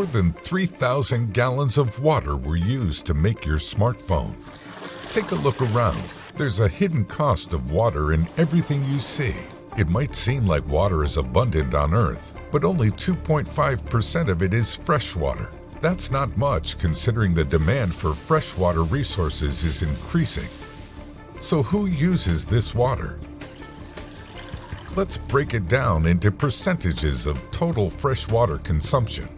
than 3,000 gallons of water were used to make your smartphone. Take a look around. There's a hidden cost of water in everything you see. It might seem like water is abundant on Earth, but only 2.5% of it is fresh water. That's not much considering the demand for freshwater resources is increasing. So who uses this water? Let's break it down into percentages of total freshwater consumption.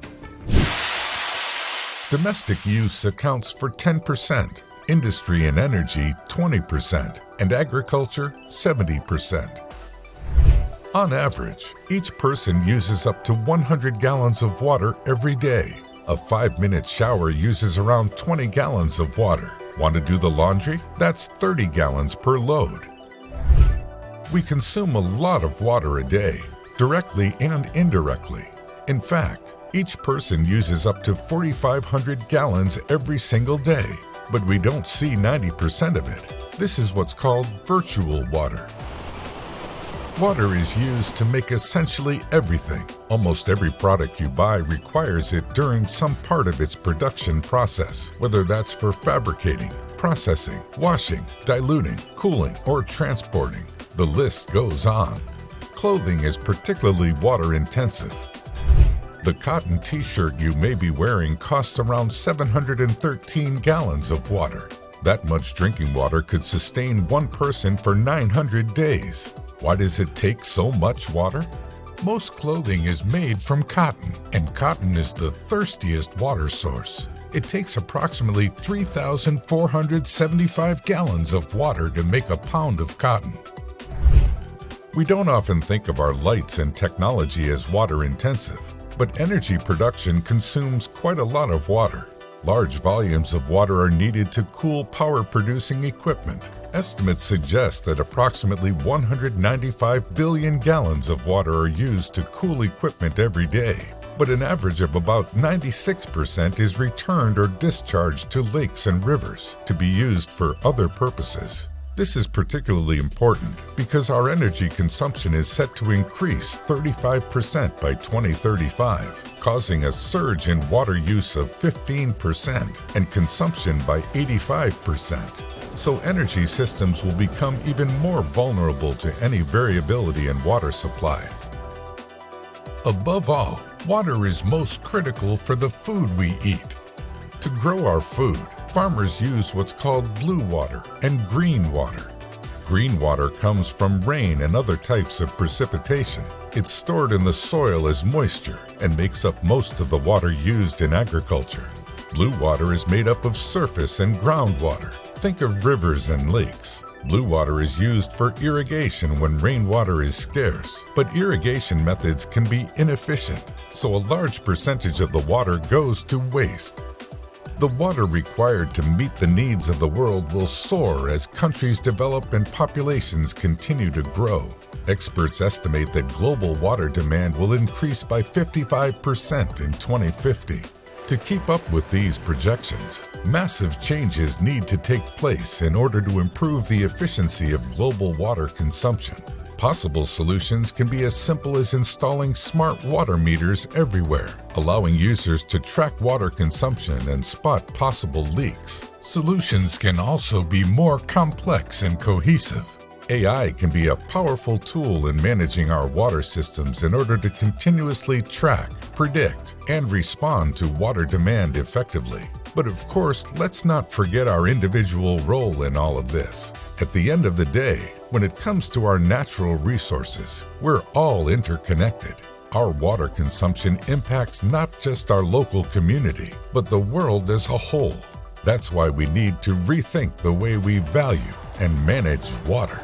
Domestic use accounts for 10%, industry and energy 20%, and agriculture 70%. On average, each person uses up to 100 gallons of water every day. A 5-minute shower uses around 20 gallons of water. Want to do the laundry? That's 30 gallons per load. We consume a lot of water a day, directly and indirectly. In fact, each person uses up to 4,500 gallons every single day, but we don't see 90% of it. This is what's called virtual water. Water is used to make essentially everything. Almost every product you buy requires it during some part of its production process, whether that's for fabricating, processing, washing, diluting, cooling, or transporting. The list goes on. Clothing is particularly water intensive. The cotton t-shirt you may be wearing costs around 713 gallons of water. That much drinking water could sustain one person for 900 days. Why does it take so much water? Most clothing is made from cotton, and cotton is the thirstiest water source. It takes approximately 3,475 gallons of water to make a pound of cotton. We don't often think of our lights and technology as water intensive, but energy production consumes quite a lot of water. Large volumes of water are needed to cool power-producing equipment. Estimates suggest that approximately 195 billion gallons of water are used to cool equipment every day, but an average of about 96% is returned or discharged to lakes and rivers to be used for other purposes. This is particularly important because our energy consumption is set to increase 35% by 2035, causing a surge in water use of 15% and consumption by 85%. So energy systems will become even more vulnerable to any variability in water supply. Above all, water is most critical for the food we eat. To grow our food, farmers use what's called blue water and green water. Green water comes from rain and other types of precipitation. It's stored in the soil as moisture and makes up most of the water used in agriculture. Blue water is made up of surface and groundwater. Think of rivers and lakes. Blue water is used for irrigation when rainwater is scarce, but irrigation methods can be inefficient, so a large percentage of the water goes to waste. The water required to meet the needs of the world will soar as countries develop and populations continue to grow. Experts estimate that global water demand will increase by 55% in 2050. To keep up with these projections, massive changes need to take place in order to improve the efficiency of global water consumption. Possible solutions can be as simple as installing smart water meters everywhere, allowing users to track water consumption and spot possible leaks. Solutions can also be more complex and cohesive. AI can be a powerful tool in managing our water systems in order to continuously track, predict, and respond to water demand effectively. But of course, let's not forget our individual role in all of this. At the end of the day, when it comes to our natural resources, we're all interconnected. Our water consumption impacts not just our local community, but the world as a whole. That's why we need to rethink the way we value and manage water.